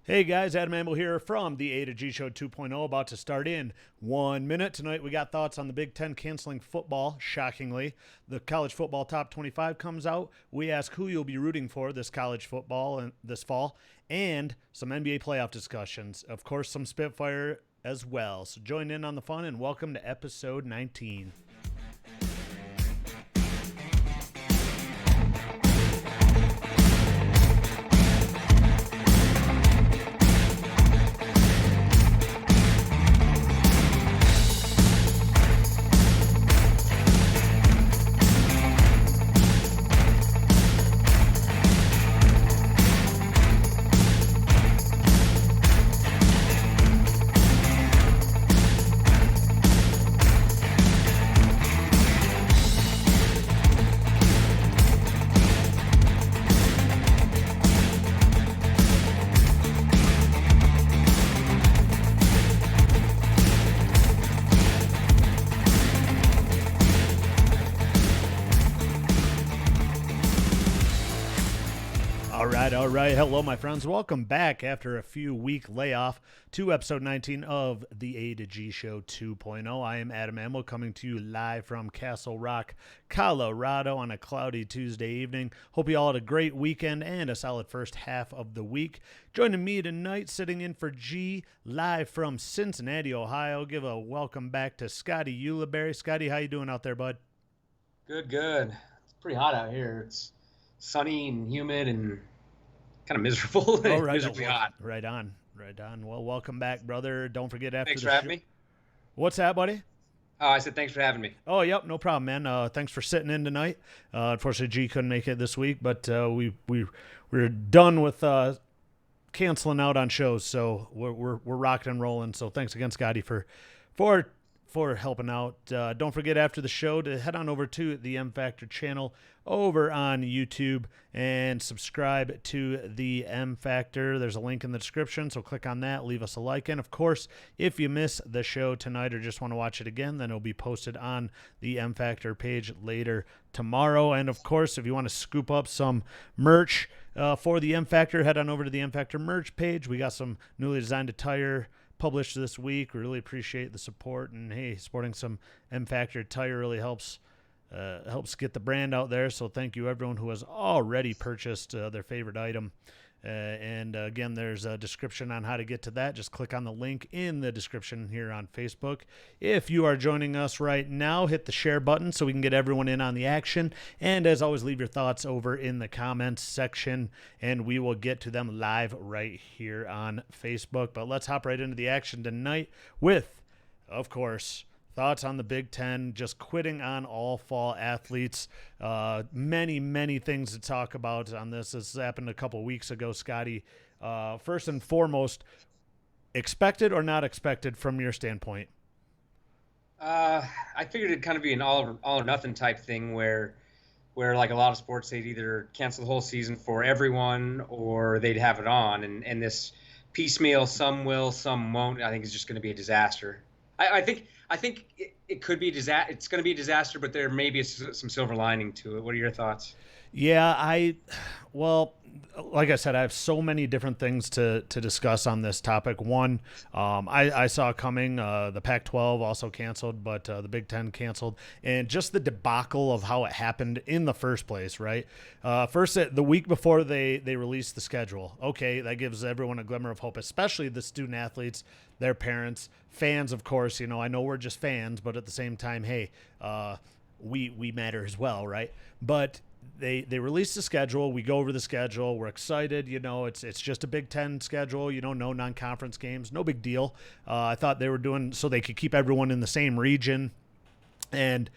Hey guys, Adam Amble here from the A to G Show 2.0, about to start in 1 minute. Tonight we got thoughts on the Big Ten canceling football, shockingly. The college football top 25 comes out. We ask who you'll be rooting for this college football and this fall, and some NBA playoff discussions. Of course, some Spitfire as well. So join in on the fun and welcome to episode 19. All right. Hello, my friends. Welcome back after a few week layoff to episode 19 of the A to G Show 2.0. I am Adam Amble coming to you live from Castle Rock, Colorado on a cloudy Tuesday evening. Hope you all had a great weekend and a solid first half of the week. Joining me tonight, sitting in for G, live from Cincinnati, Ohio. Give a welcome back to Scotty Ulibarri. Scotty, how you doing out there, bud? Good. It's pretty hot out here. It's sunny and humid and kind of miserable. Oh, right. Miserably hot. Right on. Well, welcome back, brother. Don't forget after Thanks the for having me. What's that, buddy? Oh, I said thanks for having me. Oh, yep, no problem, man. Thanks for sitting in tonight. Unfortunately, G couldn't make it this week, but we're done with canceling out on shows, so we're rocking and rolling. So thanks again, Scotty, for helping out. Don't forget after the show to head on over to the M Factor channel over on YouTube and subscribe to the M Factor. There's a link in the description, so click on that, leave us a like. And of course, if you miss the show tonight or just want to watch it again, then it'll be posted on the M Factor page later tomorrow. And of course, if you want to scoop up some merch for the M Factor, head on over to the M Factor merch page. We got some newly designed attire published this week. We really appreciate the support, and hey, supporting some M Factor attire really helps get the brand out there. So thank you everyone who has already purchased their favorite item. And again, there's a description on how to get to that. Just click on the link in the description here on Facebook. If you are joining us right now, hit the share button so we can get everyone in on the action. And as always, leave your thoughts over in the comments section, and we will get to them live right here on Facebook. But let's hop right into the action tonight with, of course, thoughts on the Big Ten, just quitting on all fall athletes. Many things to talk about on this. This happened a couple weeks ago, Scotty. First and foremost, expected or not expected from your standpoint? I figured it'd kind of be an all or nothing type thing where like a lot of sports, they'd either cancel the whole season for everyone or they'd have it on. And this piecemeal, some will, some won't, I think is just going to be a disaster. I think it could be it's going to be a disaster, but there may be some silver lining to it. What are your thoughts? Yeah, well, like I said, I have so many different things to discuss on this topic. One, I saw coming, the Pac-12 also canceled, but the Big Ten canceled, and just the debacle of how it happened in the first place, right? First, the week before they released the schedule. Okay, that gives everyone a glimmer of hope, especially the student athletes, their parents, fans, of course. You know, I know we're just fans, but at the same time, hey, we matter as well, right? But they released the schedule. We go over the schedule. We're excited. You know, it's just a Big Ten schedule. You know, no non-conference games. No big deal. I thought they were doing so they could keep everyone in the same region. And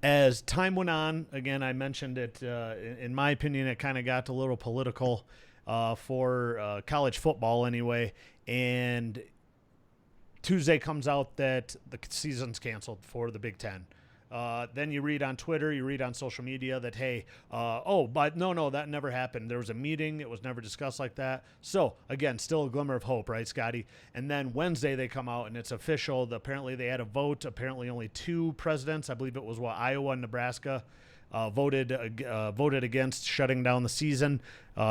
as time went on, again, I mentioned it, in my opinion, it kind of got a little political for college football anyway. And Tuesday comes out that the season's canceled for the Big Ten. Then you read on Twitter, you read on social media that, hey, but no, that never happened. There was a meeting. It was never discussed like that. So, again, still a glimmer of hope, right, Scotty? And then Wednesday they come out, and it's official. Apparently they had a vote. Apparently only two presidents. I believe it was, Iowa and Nebraska voted against shutting down the season.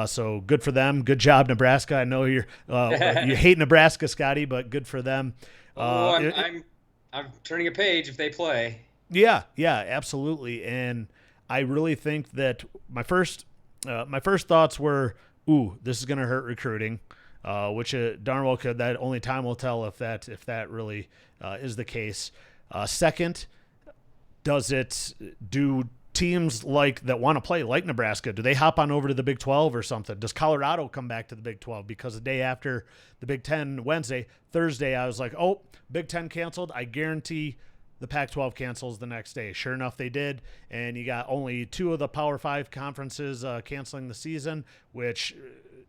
So good for them. Good job, Nebraska. I know you hate Nebraska, Scotty, but good for them. I'm turning a page if they play. Yeah, absolutely. And I really think that my first thoughts were, ooh, this is going to hurt recruiting, which darn well could. That only time will tell if that really is the case. Second, do teams that want to play like Nebraska, do they hop on over to the Big 12 or something? Does Colorado come back to the Big 12? Because the day after the Big 10 Thursday, I was like, oh, Big 10 canceled. I guarantee the Pac-12 cancels the next day. Sure enough, they did. And you got only 2 of the Power 5 conferences canceling the season, which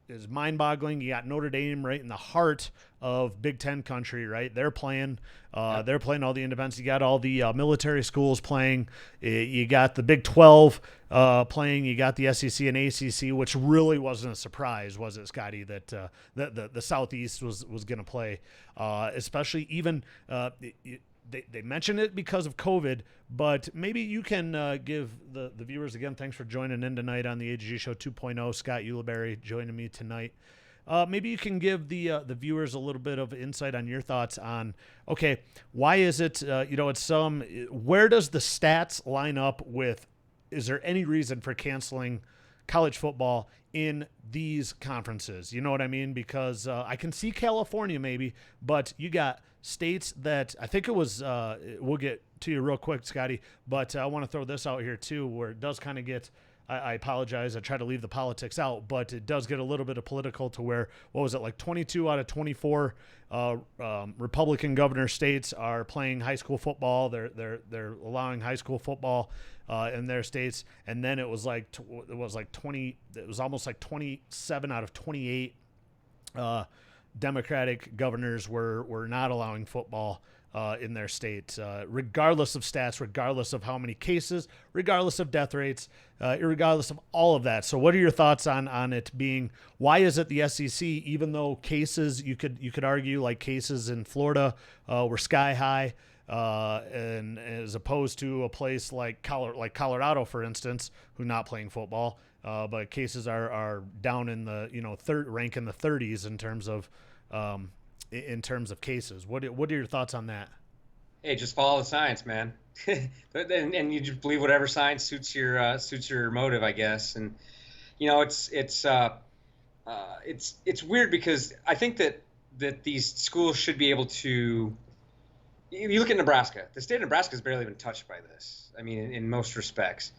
is mind-boggling. You got Notre Dame right in the heart of Big Ten country, right? They're playing. They're playing all the independents. You got all the military schools playing. You got the Big 12 playing. You got the SEC and ACC, which really wasn't a surprise, was it, Scotty, that the Southeast was going to play, especially even They mentioned it because of COVID, but maybe you can give the viewers, again, thanks for joining in tonight on the AG Show 2.0. Scott Ulibarri joining me tonight. Maybe you can give the viewers a little bit of insight on your thoughts on, okay, why is it, where does the stats line up with, is there any reason for canceling college football in these conferences? You know what I mean? Because I can see California maybe, but you got states that I think it was, we'll get to you real quick, Scotty, but I want to throw this out here too, where it does kind of get, I apologize, I try to leave the politics out, but it does get a little bit of political to where, what was it, like 22 out of 24 Republican governor states are playing high school football. They're allowing high school football in their states, and then it was almost like 27 out of 28 Democratic governors were not allowing football in their state, regardless of stats, regardless of how many cases, regardless of death rates, regardless of all of that. So what are your thoughts on it being, why is it the SEC, even though cases, you could argue like cases in Florida were sky high, and as opposed to a place like Colorado, for instance, who not playing football, but cases are down in the third rank in the 30s in terms of cases. What are your thoughts on that? Hey, just follow the science, man. and you just believe whatever science suits your motive, I guess. And it's weird because I think that these schools should be able to. You look at Nebraska. The state of Nebraska has barely been touched by this. I mean, in most respects.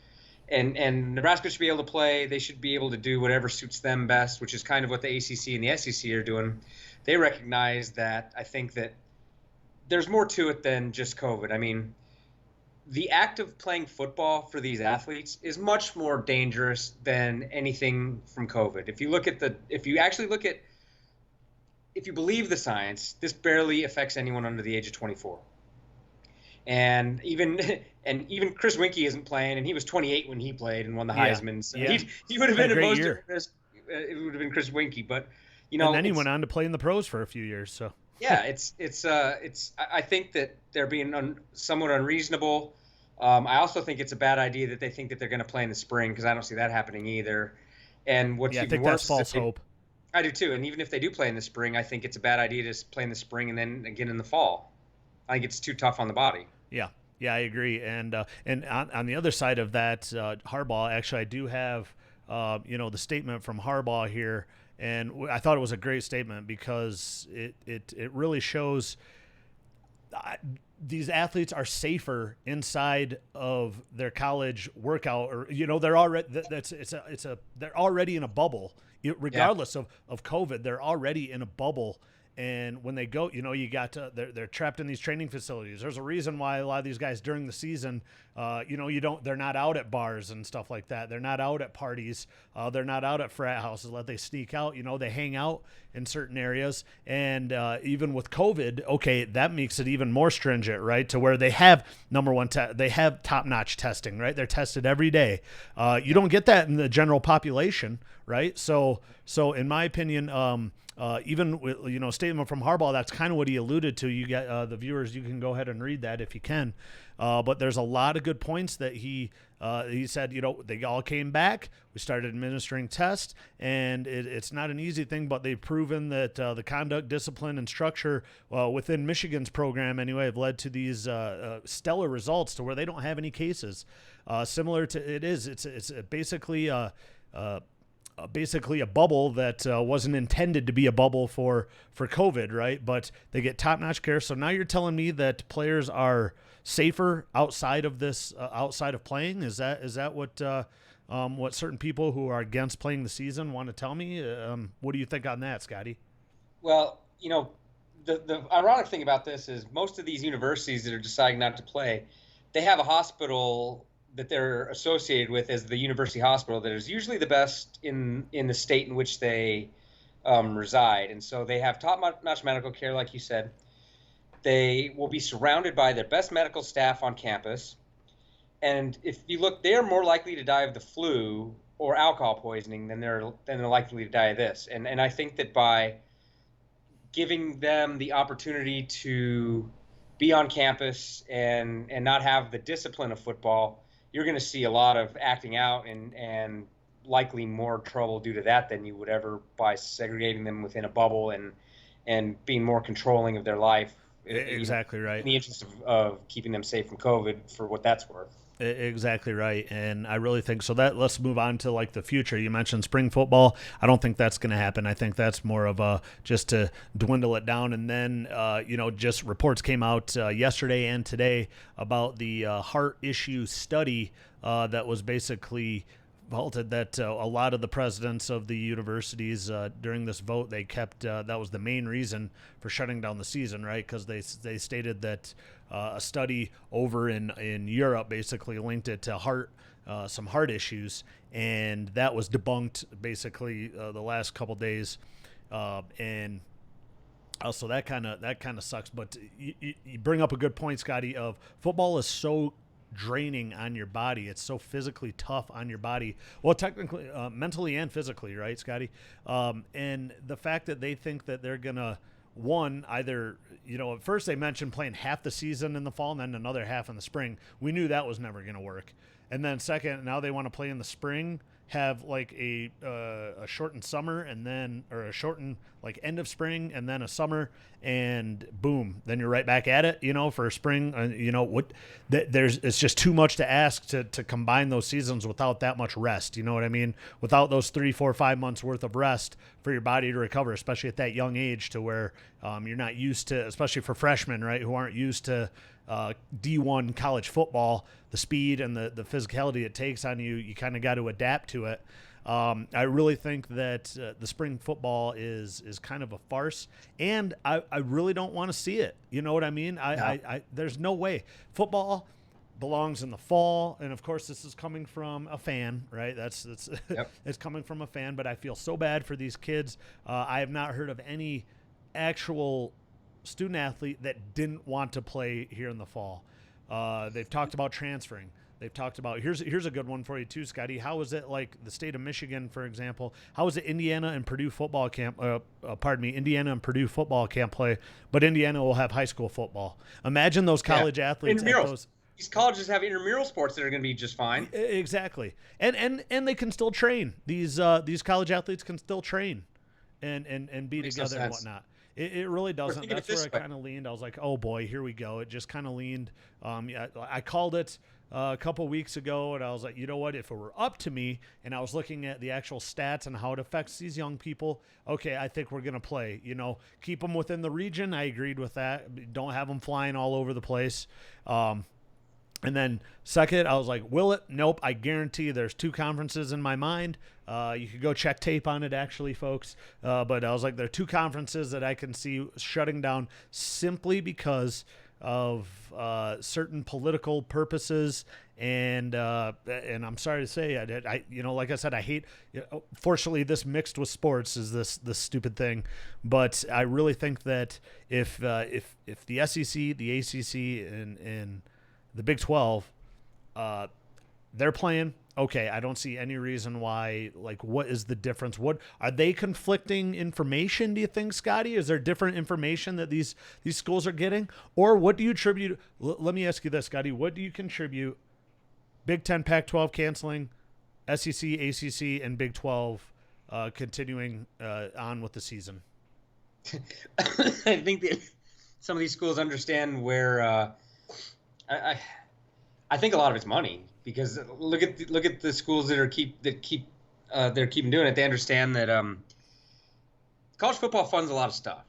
And Nebraska should be able to play. They should be able to do whatever suits them best, which is kind of what the ACC and the SEC are doing. They recognize that. I think that there's more to it than just COVID. I mean, the act of playing football for these athletes is much more dangerous than anything from COVID. If you believe the science, this barely affects anyone under the age of 24. And even Chris Winkie isn't playing, and he was 28 when he played and won the Heisman. So he would have been a most year. It would have been Chris Winkie, but and then he went on to play in the pros for a few years. So yeah, I think that they're being somewhat unreasonable. I also think it's a bad idea that they think that they're going to play in the spring, because I don't see that happening either. And what's I think that's false hope. I do too. And even if they do play in the spring, I think it's a bad idea to play in the spring and then again in the fall. I think it's too tough on the body. Yeah, I agree. And on the other side of that, Harbaugh, actually, I do have, the statement from Harbaugh here. And I thought it was a great statement because it really shows these athletes are safer inside of their college workout, or they're already they're already in a bubble, regardless of COVID. They're already in a bubble. And when they go, they're trapped in these training facilities. There's a reason why a lot of these guys during the season, they're not out at bars and stuff like that. They're not out at parties. They're not out at frat houses. They sneak out. They hang out in certain areas. And even with COVID, okay, that makes it even more stringent, right? To where they have they have top-notch testing, right? They're tested every day. You don't get that in the general population, right? So in my opinion, even with, statement from Harbaugh, that's kind of what he alluded to. You get the viewers, you can go ahead and read that if you can. But there's a lot of good points that he said, they all came back. We started administering tests, and it's not an easy thing, but they've proven that the conduct, discipline, and structure within Michigan's program anyway have led to these stellar results to where they don't have any cases. Similar to it's basically basically a bubble that wasn't intended to be a bubble for COVID, right? But they get top-notch care. So now you're telling me that players are safer outside of this, outside of playing? Is that what certain people who are against playing the season want to tell me? What do you think on that, Scotty? Well, the ironic thing about this is most of these universities that are deciding not to play, they have a hospital that they're associated with as the university hospital that is usually the best in the state in which they reside. And so they have top-notch medical care, like you said. They will be surrounded by their best medical staff on campus. And if you look, they're more likely to die of the flu or alcohol poisoning than they're likely to die of this. And I think that by giving them the opportunity to be on campus and not have the discipline of football, you're going to see a lot of acting out and likely more trouble due to that than you would ever by segregating them within a bubble and being more controlling of their life. Exactly right. In the interest of keeping them safe from COVID, for what that's worth. Exactly right. And I really think so. That let's move on to like the future. You mentioned spring football. I don't think that's going to happen. I think that's more of a just to dwindle it down. And then just reports came out yesterday and today about the heart issue study that was basically halted, that a lot of the presidents of the universities during this vote, they kept that was the main reason for shutting down the season, right? Because they stated that a study over in Europe basically linked it to some heart issues, and that was debunked basically the last couple days, and also that kind of sucks. But you bring up a good point, Scotty. Of football is so draining on your body. It's so physically tough on your body. Well, technically, mentally and physically, right, Scotty? And the fact that they think that they're gonna either at first they mentioned playing half the season in the fall and then another half in the spring. We knew that was never going to work. And then second, now they want to play in the spring, have like a shortened summer or a shortened like end of spring and then a summer, and boom, then you're right back at it, for spring. It's just too much to ask to combine those seasons without that much rest. You know what I mean? Without those 3, 4, 5 months worth of rest for your body to recover, especially at that young age, to where you're not used to, especially for freshmen, right, who aren't used to D1 college football, the speed and the physicality it takes on you. You kind of got to adapt to it. I really think that the spring football is kind of a farce, and I really don't want to see it. You know what I mean? I there's no way football belongs in the fall, and of course this is coming from a fan, right? That's yep. It's coming from a fan, but I feel so bad for these kids. I have not heard of any actual student athlete that didn't want to play here in the fall. They've talked about transferring. They've talked about here's a good one for you too, Scotty. How is it like the state of Michigan, for example? How is it Indiana and Purdue football can't? Indiana and Purdue football can't play, but Indiana will have high school football. Imagine those college athletes. These colleges have intramural sports that are going to be just fine. Exactly, and they can still train. These college athletes can still train, and be together and whatnot. It really doesn't. That's where I kind of leaned. I was like, oh boy, here we go. It just kind of leaned. I called it a couple weeks ago, and I was like, you know what? If it were up to me, and I was looking at the actual stats and how it affects these young people, okay, I think we're gonna play. Keep them within the region. I agreed with that. Don't have them flying all over the place. And then second, I was like, will it? Nope. I guarantee there's 2 conferences in my mind. You could go check tape on it, actually, folks. But I was like, there are 2 conferences that I can see shutting down simply because of certain political purposes. And I'm sorry to say, I like I said, I hate. Fortunately, this mixed with sports is this stupid thing. But I really think that if the SEC, the ACC, and the Big 12, they're playing, okay, I don't see any reason why, like, what is the difference? What are they conflicting information? Do you think, Scotty? Is there different information that these schools are getting? Or what do you attribute? Let me ask you this, Scotty, what do you contribute Big Ten, Pac-12 canceling, SEC, ACC, and Big 12 continuing on with the season? I think that some of these schools understand where I think a lot of it's money, because look at the schools that keep doing it. They understand that college football funds a lot of stuff.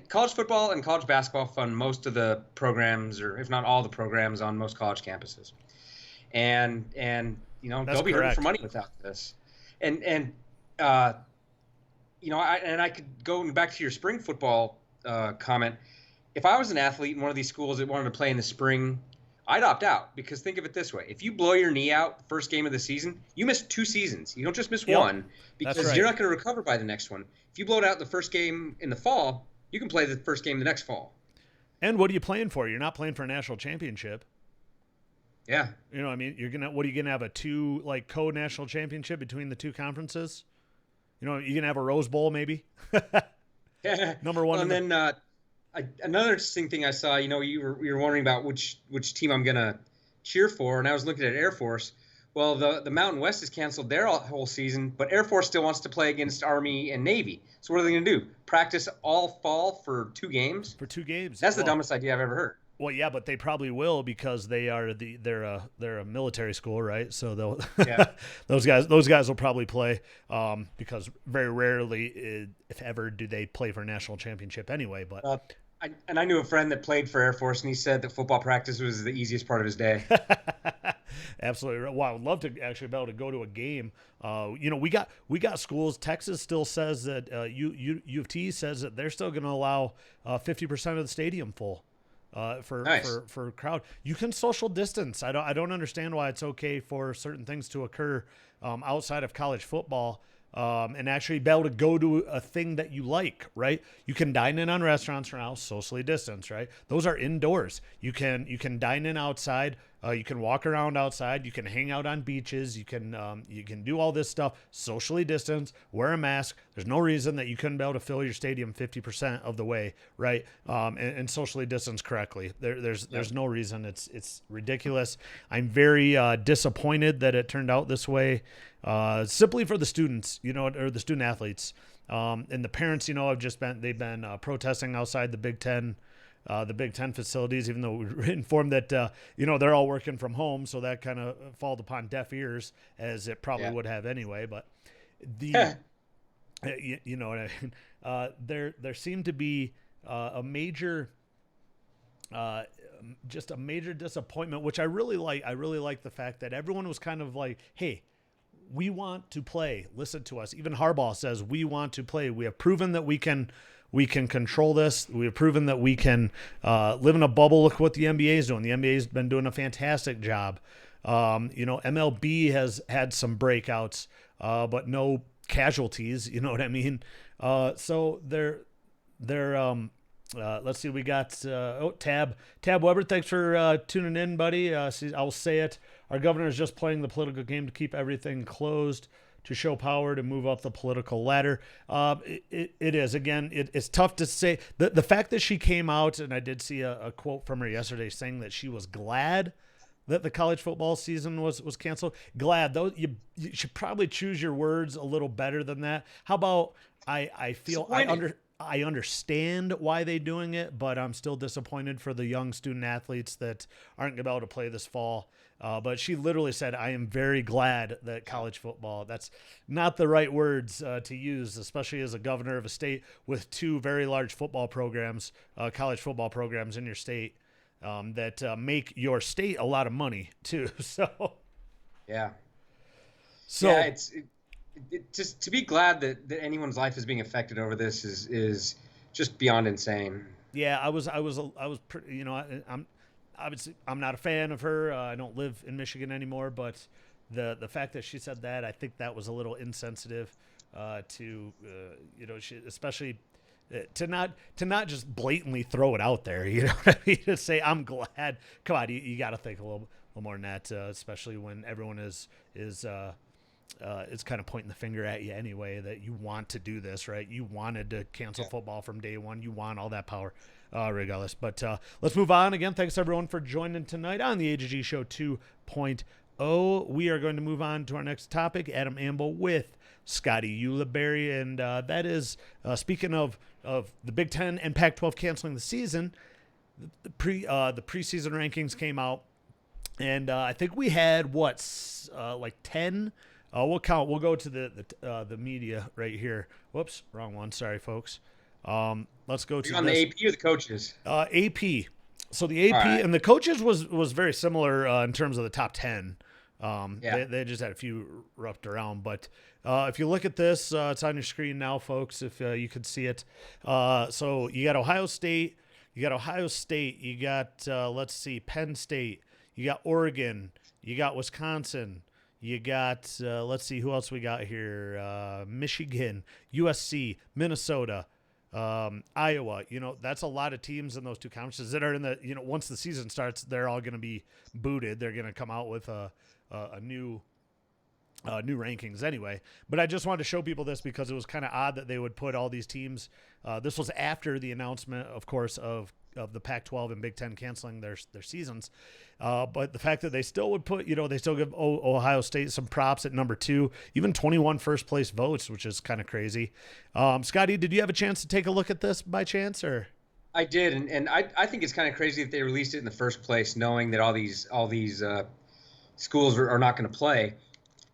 College football and college basketball fund most of the programs, or if not all the programs, on most college campuses. And they'll be hurting for money without this. And I could go back to your spring football comment. If I was an athlete in one of these schools that wanted to play in the spring, I'd opt out, because think of it this way. If you blow your knee out the first game of the season, you miss 2 seasons. You don't just miss one, because you're not going to recover by the next one. If you blow it out the first game in the fall, you can play the first game the next fall. And what are you playing for? You're not playing for a national championship. Yeah. What are you going to have, a co-national championship between the two conferences? You're going to have a Rose Bowl maybe? Number one. Well, and then another interesting thing I saw, you were wondering about which team I'm going to cheer for, and I was looking at Air Force. Well, the Mountain West has canceled their whole season, but Air Force still wants to play against Army and Navy. So what are they going to do? Practice all fall for 2 games? For 2 games. That's the dumbest idea I've ever heard. Well, yeah, but they probably will, because they're a military school, right? So those guys will probably play, because very rarely, if ever, do they play for a national championship anyway. But I knew a friend that played for Air Force, and he said that football practice was the easiest part of his day. Absolutely. Well, I would love to actually be able to go to a game. We got schools. Texas still says that U of T says that they're still going to allow 50% of the stadium full. For crowd. You can social distance. I don't understand why it's okay for certain things to occur outside of college football, and actually be able to go to a thing that you like, right? You can dine in on restaurants now, socially distanced, right? Those are indoors. You can dine in outside. You can walk around outside. You can hang out on beaches. You can do all this stuff socially distanced. Wear a mask. There's no reason that you couldn't be able to fill your stadium 50% of the way, right? And socially distance correctly. There's no reason. It's ridiculous. I'm very disappointed that it turned out this way. Simply for the students, or the student athletes, and the parents. They've been protesting outside the Big Ten facilities, even though we were informed that they're all working from home, so that kind of falls upon deaf ears, as it probably would have anyway. But you know what I mean. There seemed to be a major disappointment, which I really like. I really like the fact that everyone was kind of like, hey, we want to play. Listen to us. Even Harbaugh says we want to play. We have proven that we can control this. We have proven that we can live in a bubble. Look what the NBA is doing. The NBA has been doing a fantastic job. MLB has had some breakouts, but no casualties. You know what I mean? So they're let's see. We got Tab Weber. Thanks for tuning in, buddy. I'll say it. Our governor is just playing the political game to keep everything closed, to show power, to move up the political ladder. It is. Again, it's tough to say. The fact that she came out, and I did see a quote from her yesterday saying that she was glad that the college football season was canceled. Glad, though. You should probably choose your words a little better than that. How about I feel I understand why they're doing it, but I'm still disappointed for the young student athletes that aren't going to be able to play this fall. But she literally said, I am very glad that college football, that's not the right words to use, especially as a governor of a state with 2 very large football programs, college football programs in your state that make your state a lot of money too. So, yeah. So yeah, it's just to be glad that anyone's life is being affected over this is just beyond insane. Yeah, I was pretty, I'm not a fan of her. I don't live in Michigan anymore, but the fact that she said that, I think that was a little insensitive to especially to not just blatantly throw it out there. You know what I mean? To say I'm glad. Come on, you got to think a little little more than that, especially when everyone is it's kind of pointing the finger at you anyway that you want to do this, right? You wanted to cancel football from day one. You want all that power, regardless. But let's move on. Again, thanks everyone for joining tonight on the A to G Show 2.0. We are going to move on to our next topic. Adam Amble with Scotty Ulibarri, and that is speaking of the Big Ten and Pac-12 canceling the season. The preseason rankings came out, and I think we had like 10. We'll count. We'll go to the media right here. Whoops, wrong one. Sorry, folks. Let's go to on the AP or the coaches. AP. So the AP and the coaches was very similar in terms of the top 10. They just had a few roughed around, but if you look at this, it's on your screen now, folks. If you could see it, so you got Ohio State, you got let's see, Penn State, you got Oregon, you got Wisconsin. You got, let's see, who else we got here? Michigan, USC, Minnesota, Iowa. That's a lot of teams in those two conferences that are in the, once the season starts, they're all going to be booted. They're going to come out with a new rankings anyway. But I just wanted to show people this because it was kind of odd that they would put all these teams. This was after the announcement, of course, of the Pac-12 and Big Ten canceling their seasons. But the fact that they still would put, they still give Ohio State some props at number 2, even 21 first place votes, which is kind of crazy. Scotty, did you have a chance to take a look at this by chance, or? I did. And I think it's kind of crazy that they released it in the first place, knowing that all these schools are not going to play.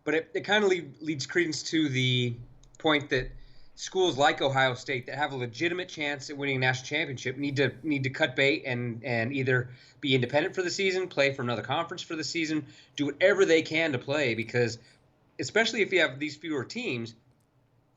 But it kind of leads credence to the point that schools like Ohio State that have a legitimate chance at winning a national championship need to cut bait and either be independent for the season, play for another conference for the season, do whatever they can to play, because especially if you have these fewer teams,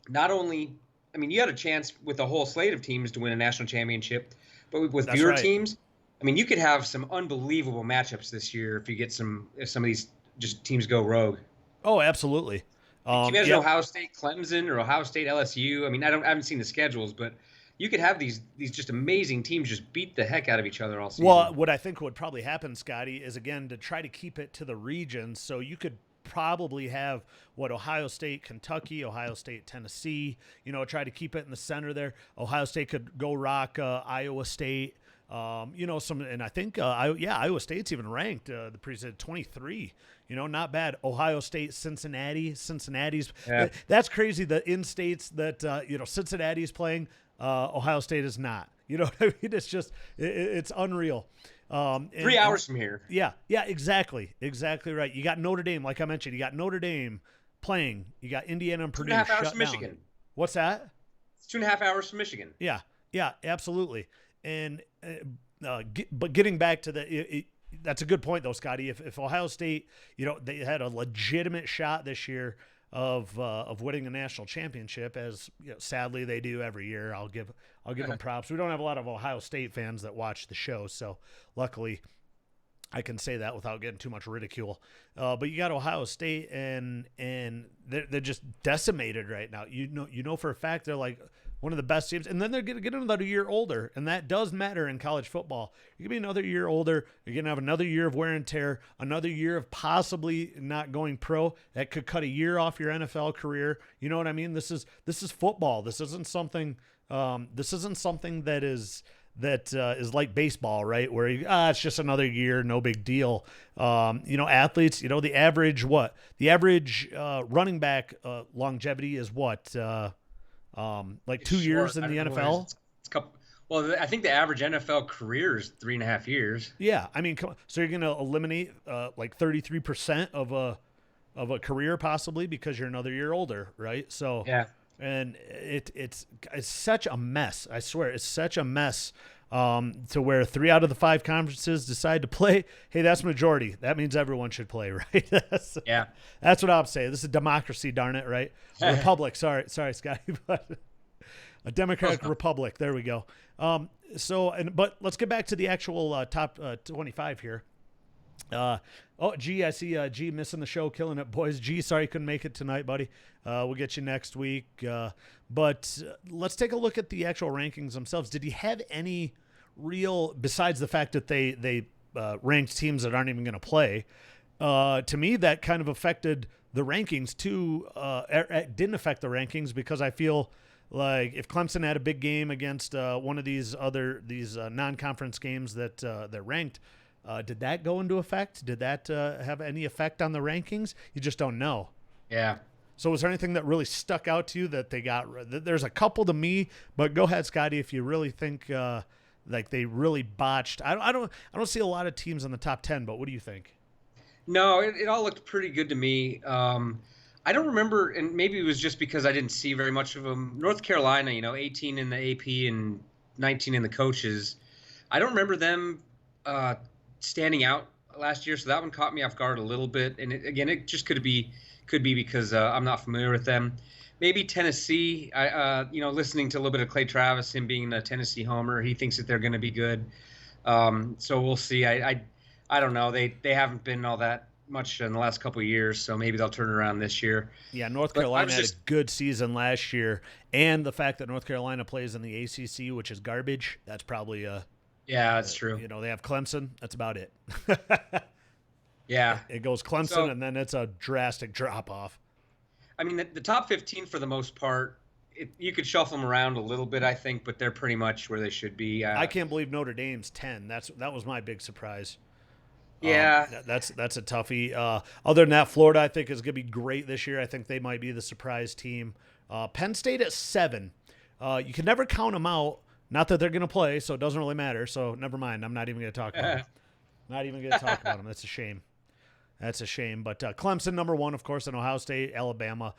not only – I mean, you had a chance with a whole slate of teams to win a national championship, but with fewer teams, I mean, you could have some unbelievable matchups this year if you get if some of these just teams go rogue. Oh, absolutely. Can you imagine Ohio State Clemson or Ohio State LSU? I mean, I haven't seen the schedules, but you could have these just amazing teams just beat the heck out of each other all season. Well, what I think would probably happen, Scotty, is again to try to keep it to the regions. So you could probably have Ohio State, Kentucky, Ohio State, Tennessee. Try to keep it in the center there. Ohio State could go rock Iowa State. And I think Iowa State's even ranked the preseason 23. Not bad. Ohio State, Cincinnati's. Yeah. That's crazy. The in states that Cincinnati's playing, Ohio State is not. You know what I mean? It's just it's unreal. 3 hours from here. Yeah, exactly right. You got Notre Dame, like I mentioned. You got Notre Dame playing. You got Indiana and Purdue. 2.5 hours from down. Michigan. What's that? It's 2.5 hours from Michigan. Yeah, absolutely. And but getting back to that's a good point though, Scotty. If Ohio State, they had a legitimate shot this year of winning a national championship, as sadly they do every year. I'll give them props. We don't have a lot of Ohio State fans that watch the show, so luckily I can say that without getting too much ridicule. But you got Ohio State, and they're just decimated right now. You know for a fact they're like one of the best teams, and then they're going to get another year older, and that does matter in college football. You're going to be another year older. You're going to have another year of wear and tear, another year of possibly not going pro. That could cut a year off your NFL career. You know what I mean? This is football. This isn't something. That is like baseball, right? Where it's just another year, no big deal. Athletes. The average running back longevity is what. Like 2 years in the NFL. Well, I think the average NFL career is 3.5 years. Yeah, I mean, so you're going to eliminate like 33% of a career possibly because you're another year older, right? So yeah, and it's such a mess. I swear, it's such a mess. To where 3 out of the 5 conferences decide to play. Hey, that's majority. That means everyone should play, right? That's what I'm saying. This is democracy, darn it, right? Republic. Sorry, Scotty, but a democratic republic. There we go. But let's get back to the actual top 25 here. I see G missing the show, killing it, boys. G, sorry you couldn't make it tonight, buddy. We'll get you next week. But let's take a look at the actual rankings themselves. Did you have any real, besides the fact that they ranked teams that aren't even going to play. To me, that kind of affected the rankings too. It didn't affect the rankings because I feel like if Clemson had a big game against one of these non-conference games that they're ranked, did that go into effect? Did that have any effect on the rankings? You just don't know. Yeah. So was there anything that really stuck out to you that they got? There's a couple to me, but go ahead, Scotty, if you really think like they really botched. I don't see a lot of teams in the top 10, but what do you think? No, it all looked pretty good to me. I don't remember, and maybe it was just because I didn't see very much of them. North Carolina, 18 in the AP and 19 in the coaches. I don't remember them standing out last year, so that one caught me off guard a little bit. And it just could be because I'm not familiar with them. Maybe Tennessee. Listening to a little bit of Clay Travis, him being a Tennessee homer, he thinks that they're going to be good. So we'll see. I don't know. They haven't been all that much in the last couple of years, so maybe they'll turn around this year. Yeah, North Carolina had a good season last year, and the fact that North Carolina plays in the ACC, which is garbage, that's probably yeah, that's true. They have Clemson. That's about it. Yeah. It goes Clemson, and then it's a drastic drop-off. I mean, the top 15 for the most part, you could shuffle them around a little bit, I think, but they're pretty much where they should be. I can't believe Notre Dame's 10. That was my big surprise. Yeah. That's a toughie. Other than that, Florida, I think, is going to be great this year. I think they might be the surprise team. Penn State at 7. You can never count them out. Not that they're going to play, so it doesn't really matter. So never mind. I'm not even going to talk about them. Not even going to talk about them. That's a shame. That's a shame. But Clemson, number 1, of course, and Ohio State, Alabama.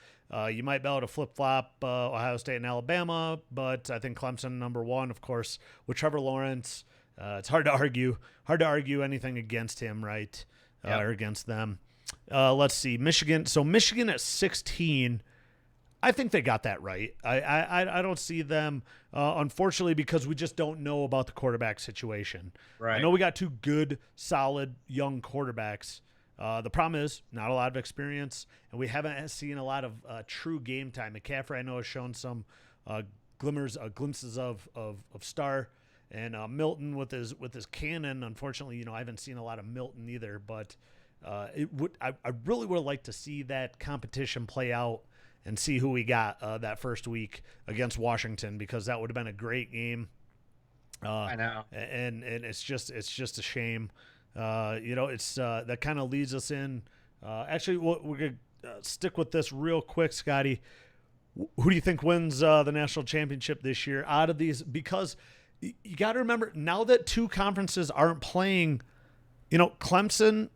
You might be able to flip-flop Ohio State and Alabama, but I think Clemson, number 1, of course, with Trevor Lawrence. It's hard to argue anything against him, right? Yep. Or against them. Let's see. Michigan. So Michigan at 16, I think they got that right. I don't see them, unfortunately, because we just don't know about the quarterback situation. Right. I know we got 2 good, solid, young quarterbacks. The problem is not a lot of experience, and we haven't seen a lot of true game time. McCaffrey, I know, has shown some glimpses of star. And Milton with his cannon, unfortunately, I haven't seen a lot of Milton either. But I really would like to see that competition play out and see who we got that first week against Washington, because that would have been a great game. I know, and it's just a shame. It's that kind of leads us in. Actually, we're gonna stick with this real quick, Scotty. Who do you think wins the national championship this year out of these? Because you got to remember, now that 2 conferences aren't playing, Clemson,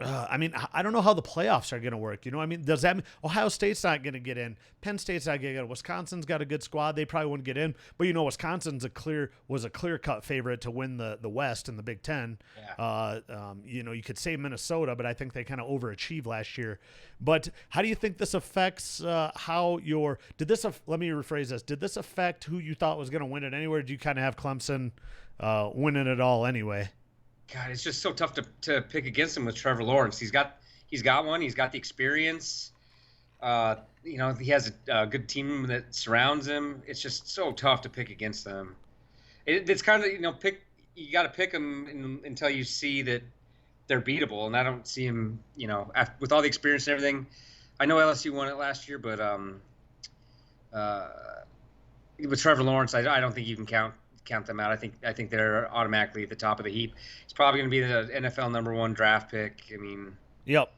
I don't know how the playoffs are going to work. Does that mean Ohio State's not going to get in? Penn State's not going to get in. Wisconsin's got a good squad. They probably wouldn't get in. But, Wisconsin's was a clear-cut favorite to win the West and the Big Ten. Yeah. You could say Minnesota, but I think they kind of overachieved last year. But how do you think this affects let me rephrase this. Did this affect who you thought was going to win it anywhere? Did you kind of have Clemson winning it all anyway? God, it's just so tough to pick against him with Trevor Lawrence. He's got one. He's got the experience. He has a good team that surrounds him. It's just so tough to pick against them. It's kind of you got to pick them until you see that they're beatable, and I don't see him. With all the experience and everything. I know LSU won it last year, but with Trevor Lawrence, I don't think you can count them out. I think they're automatically at the top of the heap. He's probably going to be the NFL number 1 draft pick. I mean, yep.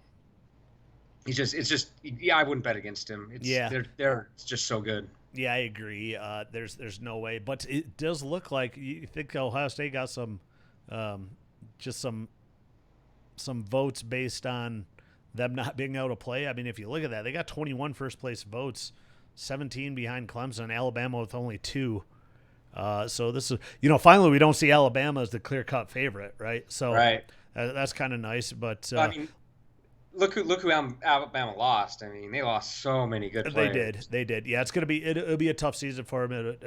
I wouldn't bet against him. They're just so good. Yeah, I agree. There's no way, but it does look like you think Ohio State got some votes based on them not being able to play. I mean, if you look at that, they got 21 first place votes, 17 behind Clemson, Alabama with only 2. So this is, finally we don't see Alabama as the clear-cut favorite, right? So right. That's kind of nice, but look who Alabama lost. I mean, they lost so many good players. They did. Yeah, it'll be a tough season for them.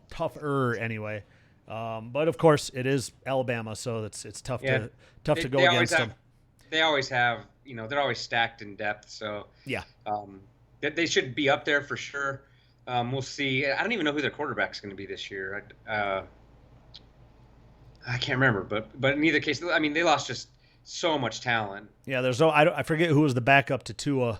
Tougher anyway. But of course it is Alabama, so it's tough to go against them. They always have, they're always stacked in depth. So yeah, they should be up there for sure. We'll see. I don't even know who their quarterback's going to be this year. I can't remember, but in either case, I mean, they lost just so much talent. Yeah, there's no. I forget who was the backup to Tua.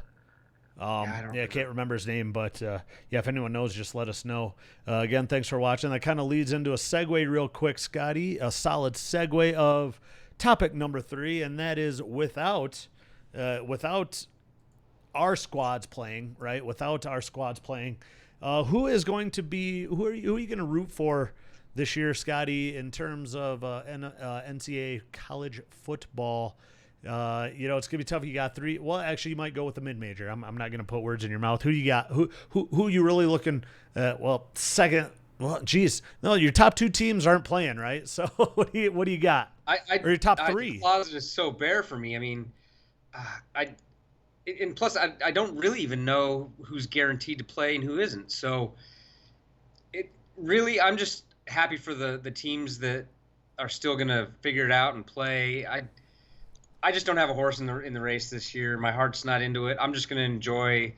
Yeah, I don't Yeah, I can't remember. remember his name, but yeah, if anyone knows, just let us know. Again, thanks for watching. That kind of leads into a segue real quick, Scotty. A solid segue of topic number 3, and that is without our squads playing, right? Without our squads playing, who is going to be? Who are you going to root for this year, Scotty? In terms of NCAA college football. It's gonna be tough. You got 3. Well, actually, you might go with the mid major. I'm not gonna put words in your mouth. Who you got? Who you really looking? Second. Well, geez, no, your top 2 teams aren't playing, right? So what do you got? Or your top The 3? closet is so bare for me. I mean, I and plus I don't really even know who's guaranteed to play and who isn't. So it really, I'm just happy for the teams that are still gonna figure it out and play. I just don't have a horse in the race this year. My heart's not into it. I'm just going to enjoy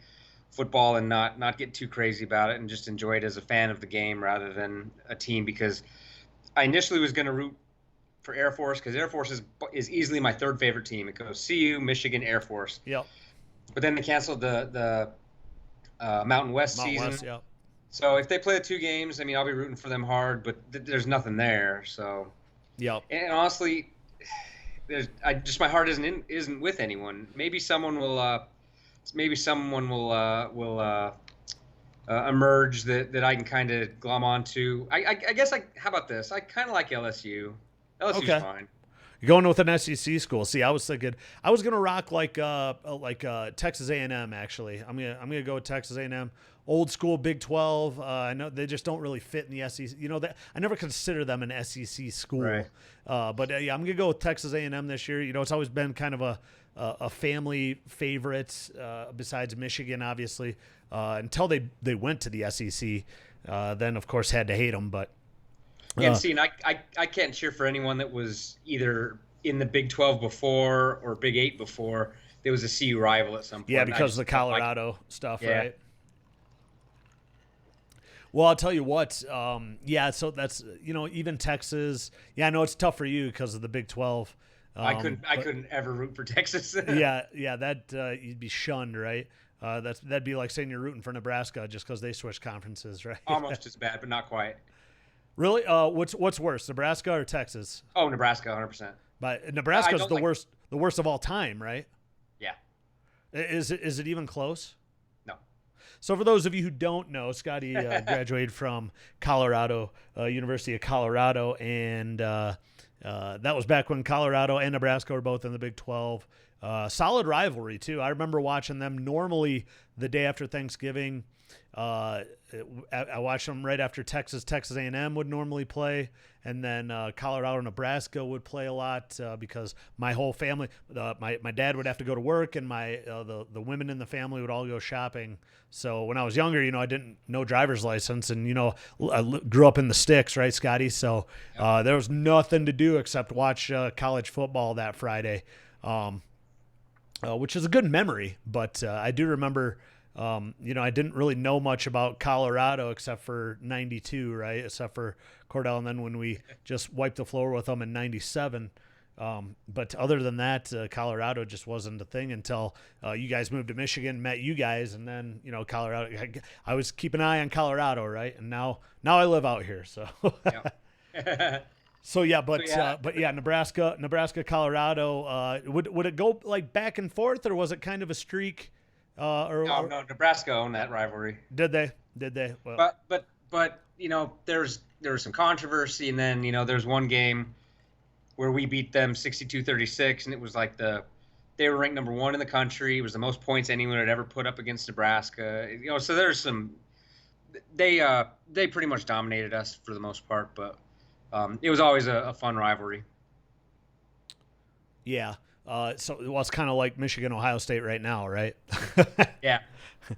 football and not get too crazy about it and just enjoy it as a fan of the game rather than a team, because I initially was going to root for Air Force because Air Force is easily my 3rd favorite team. It goes CU, Michigan, Air Force. Yep. But then they canceled the Mountain West season. West, yep. So if they play the 2 games, I mean, I'll be rooting for them hard, but there's nothing there. So Yep. and honestly, my heart isn't with anyone. Maybe someone will emerge that I can kind of glom onto. I guess how about this? I kind of like LSU. LSU's Okay. fine. You're going with an SEC school. See, I was thinking I was gonna rock like Texas A&M. Actually, I'm gonna go with Texas A&M. Old school Big 12. I know they just don't really fit in the SEC. That I never consider them an SEC school. Right. But yeah, I'm gonna go with Texas A&M this year. It's always been kind of a family favorite besides Michigan, obviously, until they went to the SEC. Then of course had to hate them, but. Yeah, see, and I can't cheer for anyone that was either in the Big 12 before or Big 8 before. There was a CU rival at some point. Yeah, because of the Colorado stuff, Yeah. right? Well, I'll tell you what. Yeah, so that's even Texas. Yeah, I know it's tough for you because of the Big 12. I couldn't ever root for Texas. yeah, that you'd be shunned, right? That'd be like saying you're rooting for Nebraska just because they switched conferences, right? Almost as bad, but not quite. Really? What's worse, Nebraska or Texas? Oh, Nebraska, 100%. But Nebraska's don't the like- worst of all time, right? Yeah. Is it even close? No. So for those of you who don't know, Scotty graduated from Colorado, University of Colorado, and that was back when Colorado and Nebraska were both in the Big 12. Solid rivalry, too. I remember watching them normally the day after Thanksgiving. I watched them right after Texas A&M would normally play, and then Colorado, Nebraska would play a lot because my whole family, my dad would have to go to work, and the women in the family would all go shopping. So when I was younger, I didn't know driver's license, and I grew up in the sticks, right, Scotty? So there was nothing to do except watch college football that Friday, which is a good memory. But I do remember. I didn't really know much about Colorado except for 92, right? Except for Cordell, and then when we just wiped the floor with them in 97. But other than that, Colorado just wasn't a thing until you guys moved to Michigan, met you guys, and then, Colorado. I was keeping an eye on Colorado, right? And now I live out here, so. Yeah. So yeah, but Nebraska, Colorado. Would it go like back and forth, or was it kind of a streak? No, Nebraska owned that rivalry. Did they? Well, But there was some controversy, and then there's one game where we beat them 62-36, and it was like they were ranked number 1 in the country. It was the most points anyone had ever put up against Nebraska. So there's some. They pretty much dominated us for the most part, but it was always a fun rivalry. Yeah. So it's kind of like Michigan, Ohio State right now, right? Yeah.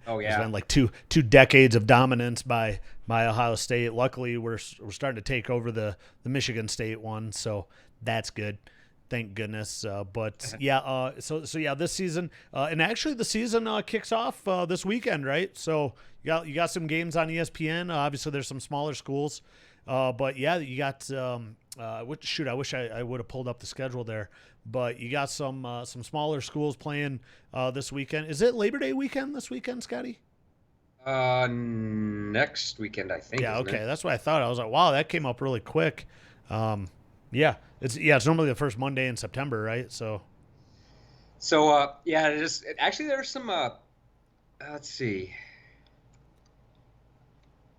Oh yeah. It's been like two decades of dominance by Ohio State. Luckily, we're starting to take over the Michigan State one, so that's good. thank goodness. But yeah, so yeah, this season, and actually the season kicks off this weekend, right? So you got some games on ESPN. Obviously, there's some smaller schools, but yeah, you got. I wish I would have pulled up the schedule there, but you got some smaller schools playing this weekend. Is it Labor Day weekend this weekend, Scotty? Next weekend, I think. Yeah, isn't okay, it? that's what I thought. I was like, wow, that came up really quick. Yeah, it's normally the first Monday in September, right? So Yeah, actually there's some. Let's see.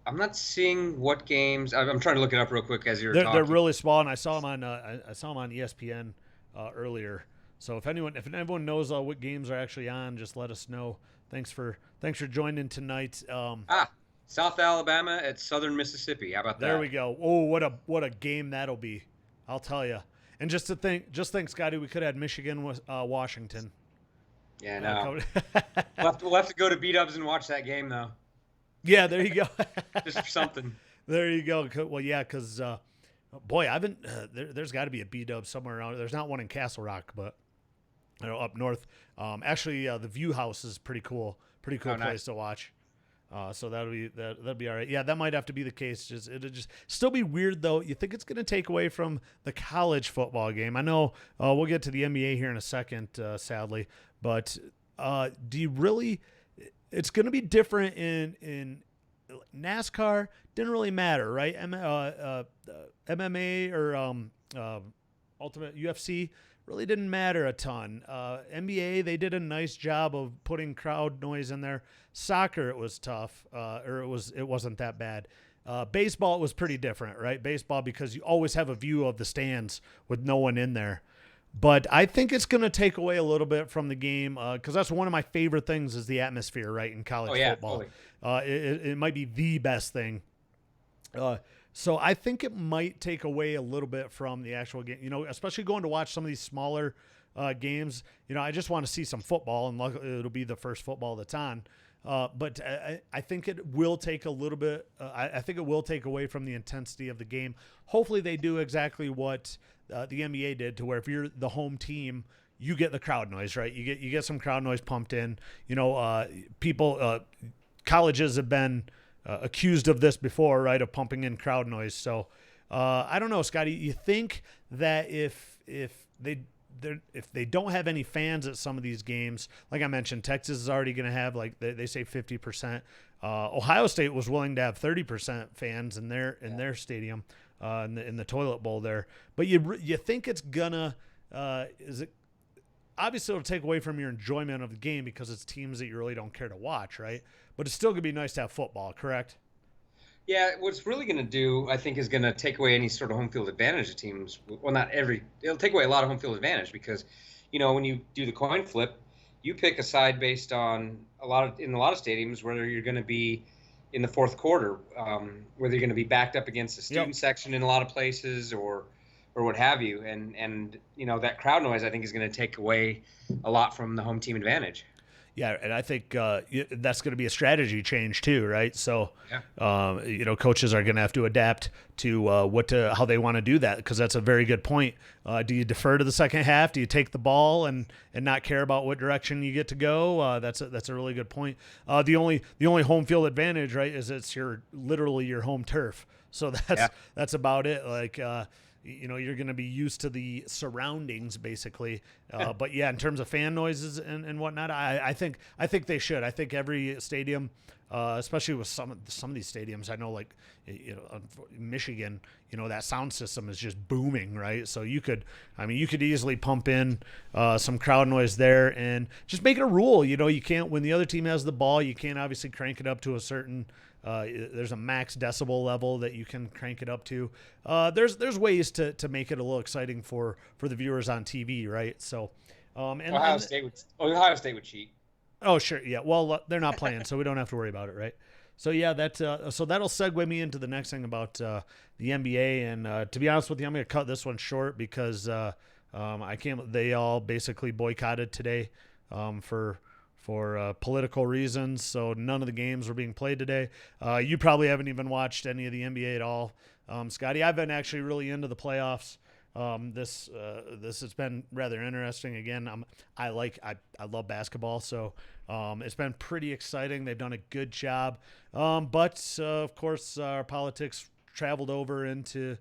I'm not seeing what games. I'm trying to look it up real quick as you're they're talking. really small, and I saw them on I saw them on ESPN earlier. So if anyone knows what games are actually on, just let us know. Thanks for joining tonight. South Alabama at Southern Mississippi. How about that? There we go. Oh, what a game that'll be! I'll tell you. And just think, Scotty, we could have had Michigan, Washington. Yeah, no. We'll have to go to B-Dubs and watch that game though. Yeah, there you go. Just for something. There you go. Well, yeah, because boy, I've been there's got to be a B-Dub somewhere around. There's not one in Castle Rock, but up north. Actually, the View House is pretty cool. Pretty cool place nice. to watch. So that'll be all right. Yeah, that might have to be the case. It'll just still be weird though. You think it's going to take away from the college football game? I know we'll get to the NBA here in a second, sadly, but do you really? It's going to be different in NASCAR. Didn't really matter, right? MMA or Ultimate UFC really didn't matter a ton. NBA, they did a nice job of putting crowd noise in there. Soccer, it was tough, or it wasn't that bad. Baseball, it was pretty different, right? Baseball, because you always have a view of the stands with no one in there. But I think it's going to take away a little bit from the game because that's one of my favorite things is the atmosphere, right, in college football. Totally. It might be the best thing. So I think it might take away a little bit from the actual game, especially going to watch some of these smaller games. I just want to see some football, and it'll be the first football that's on. But I think it will take a little bit. I think it will take away from the intensity of the game. Hopefully, they do exactly what the NBA did, to where if you're the home team, you get the crowd noise, right? You get some crowd noise pumped in. Colleges have been accused of this before, right? Of pumping in crowd noise. So I don't know, Scotty. You think that if they don't have any fans at some of these games, like I mentioned, Texas is already going to have, like they say, 50%. Ohio State was willing to have 30% fans in their stadium, in the toilet bowl there. But you think it's gonna obviously it'll take away from your enjoyment of the game because it's teams that you really don't care to watch, right? But it's still gonna be nice to have football, correct? Yeah, what's really going to do, I think, is going to take away any sort of home field advantage of teams. Well, it'll take away a lot of home field advantage because, when you do the coin flip, you pick a side based on in a lot of stadiums, whether you're going to be in the fourth quarter, whether you're going to be backed up against the student section in a lot of places or what have you. And that crowd noise, I think, is going to take away a lot from the home team advantage. Yeah, and I think that's going to be a strategy change too, right? So, coaches are going to have to adapt to how they want to do that, because that's a very good point. Do you defer to the second half? Do you take the ball and not care about what direction you get to go? That's a really good point. The only home field advantage, right, is it's literally your home turf. So that's about it. Like. You're going to be used to the surroundings, basically. But yeah, in terms of fan noises and whatnot, I think they should. I think every stadium, especially with some of these stadiums, I know, like Michigan, that sound system is just booming, right? So you could easily pump in some crowd noise there and just make it a rule. You can't, when the other team has the ball, you can't obviously crank it up to a certain. There's a max decibel level that you can crank it up to. There's ways to make it a little exciting for the viewers on TV, right? So, and Ohio State would cheat. Oh, sure, yeah. Well, they're not playing, so we don't have to worry about it, right? So yeah, so that'll segue me into the next thing about the NBA. And to be honest with you, I'm going to cut this one short because I can't. They all basically boycotted today for political reasons, so none of the games were being played today. You probably haven't even watched any of the NBA at all, Scotty. I've been actually really into the playoffs This has been rather interesting. Again, I love basketball, so it's been pretty exciting. They've done a good job, but of course, our politics traveled over into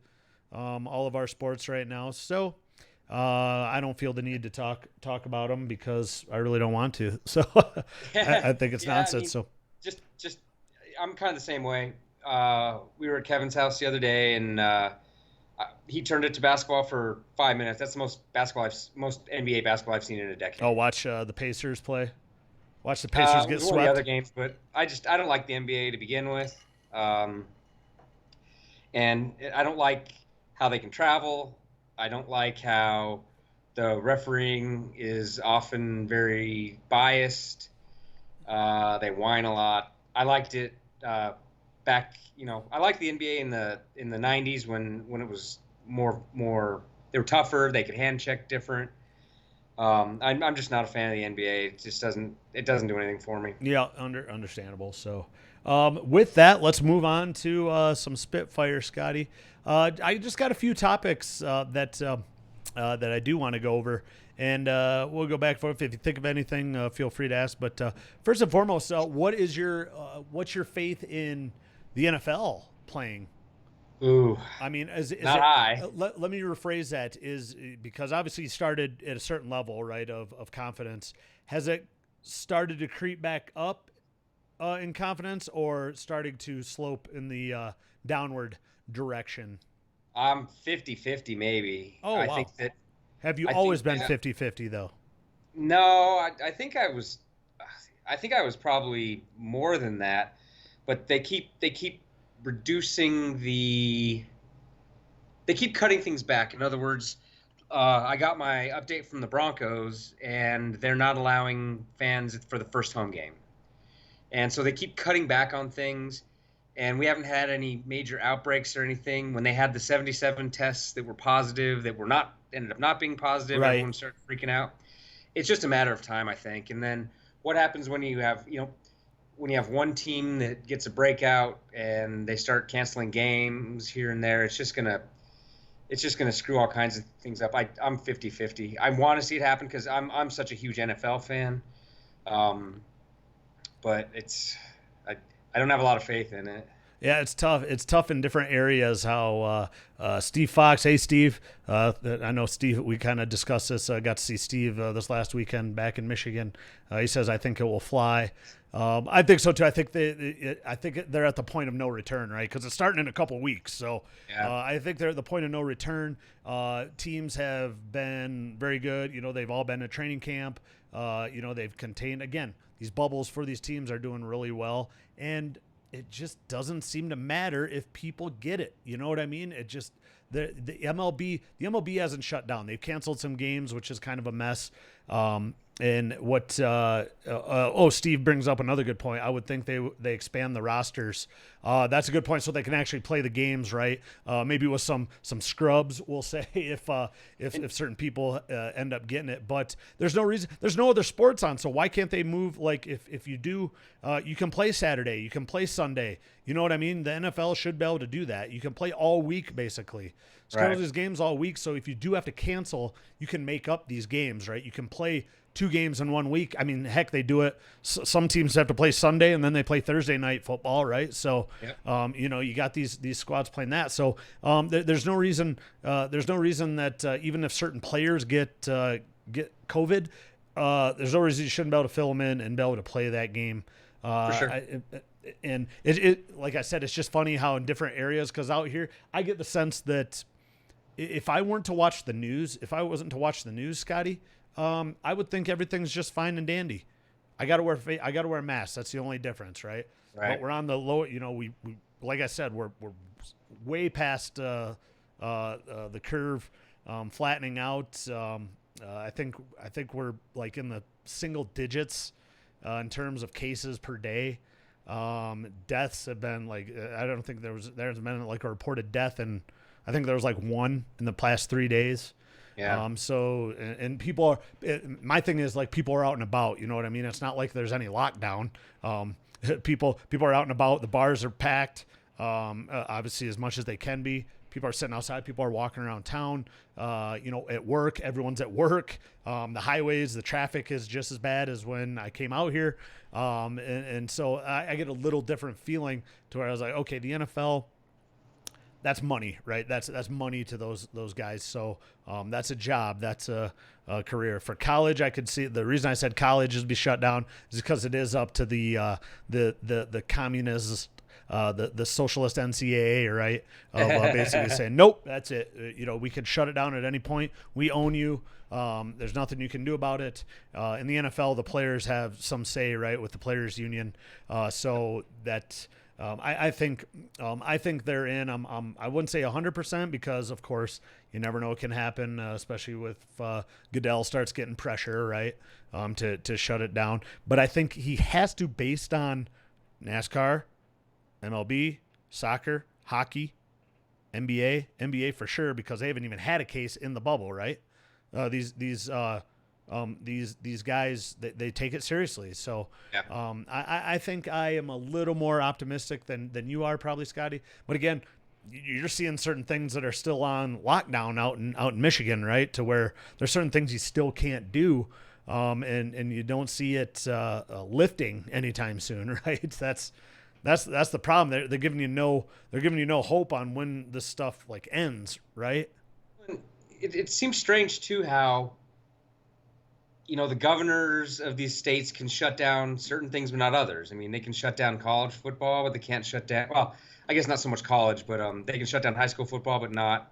all of our sports right now. So I don't feel the need to talk about them because I really don't want to. So I think it's Yeah, I nonsense. mean, So just I'm kind of the same way. We were at Kevin's house the other day, and he turned it to basketball for 5 minutes. That's the most NBA basketball I've seen in a decade. watch the Pacers play. Watch the Pacers It get was one of the other swept. games, but I don't like the NBA to begin with, um, and I don't like how they can travel. I don't like how the refereeing is often very biased. They whine a lot. I liked it back. I liked the NBA in the '90s when it was more. They were tougher. They could hand check different. I'm just not a fan of the NBA. It just doesn't do anything for me. Yeah, understandable. So, with that, let's move on to some Spitfire, Scotty. I just got a few topics that I do want to go over, and we'll go back and forth. If you think of anything, feel free to ask. But first and foremost, what's your faith in the NFL playing? Ooh, I mean, is not it? high. Let me rephrase that. Is because obviously you started at a certain level, right, of confidence. Has it started to creep back up in confidence, or starting to slope in the downward direction? I'm 50-50 maybe. Oh, I wow. think that Have you I always think been that 50-50 though? no, I think I was probably more than that, but they keep reducing they keep cutting things back. In other words, I got my update from the Broncos, and they're not allowing fans for the first home game. And so they keep cutting back on things, and we haven't had any major outbreaks or anything. When they had the 77 tests that were positive, that were not ended up not being positive, Right. everyone started freaking out. It's just a matter of time, I think. And then what happens when you have one team that gets a breakout and they start canceling games here and there? It's just gonna screw all kinds of things up. I'm 50-50. I want to see it happen because I'm such a huge NFL fan. Um, but I don't have a lot of faith in it. Yeah, it's tough. It's tough in different areas. How Steve Fox, hey Steve, I know Steve. We kind of discussed this. Got to see Steve this last weekend back in Michigan. He says I think it will fly. I think so too. I think they're at the point of no return, right? Because it's starting in a couple weeks. So Yeah. I think they're at the point of no return. Teams have been very good. They've all been at training camp. They've contained again. These bubbles for these teams are doing really well, and it just doesn't seem to matter if people get it. You know what I mean? It just the MLB hasn't shut down. They've canceled some games, which is kind of a mess. And what Steve brings up another good point. I would think they expand the rosters. That's a good point, so they can actually play the games, right? Maybe with some scrubs, we'll say, if certain people end up getting it. But there's no reason. There's no other sports on, so why can't they move? Like if you do, you can play Saturday, you can play Sunday. You know what I mean? The NFL should be able to do that. You can play all week basically. Schedule these games all week. So if you do have to cancel, you can make up these games, right? You can play 2 games in 1 week. I mean, heck, they do it. Some teams have to play Sunday and then they play Thursday night football, right? So, Yep. you got these squads playing that. So there's no reason. There's no reason that even if certain players get COVID, there's no reason you shouldn't be able to fill them in and be able to play that game. For sure. And it like I said, it's just funny how in different areas, because out here I get the sense that if I wasn't to watch the news, Scotty, I would think everything's just fine and dandy. I got to wear a mask. That's the only difference, right? Right. But we're on the low. We like I said, we're way past the curve, flattening out. I think we're like in the single digits in terms of cases per day. Deaths have been like I don't think there's been like a reported death, and I think there was like 1 in the past 3 days. Yeah. So and people are. My thing is like people are out and about. You know what I mean? It's not like there's any lockdown. People are out and about. The bars are packed. obviously as much as they can be. People are sitting outside. People are walking around town. At work, everyone's at work. The highways, the traffic is just as bad as when I came out here. And so I get a little different feeling to where I was like, okay, the NFL, that's money, right? That's money to those guys. So that's a job. That's a career. For college, I could see the reason I said college is be shut down is because it is up to the communist, the socialist NCAA, right? Of basically saying, nope, that's it. We can shut it down at any point. We own you. There's nothing you can do about it. In the NFL, the players have some say, right, with the players union. So that. I think they're in. I wouldn't say 100% because, of course, you never know what can happen, especially with Goodell starts getting pressure, right, to shut it down. But I think he has to, based on NASCAR, MLB, soccer, hockey, NBA for sure, because they haven't even had a case in the bubble, right? These guys, they take it seriously. So Yeah. I think I am a little more optimistic than you are probably, Scotty. But again, you're seeing certain things that are still on lockdown out in Michigan, right? To where there's certain things you still can't do. And you don't see it lifting anytime soon, right? That's the problem. They're giving you no hope on when this stuff like ends, right? It seems strange too how the governors of these states can shut down certain things, but not others. I mean, they can shut down college football, but they can't shut down. Well, I guess not so much college, but they can shut down high school football, but not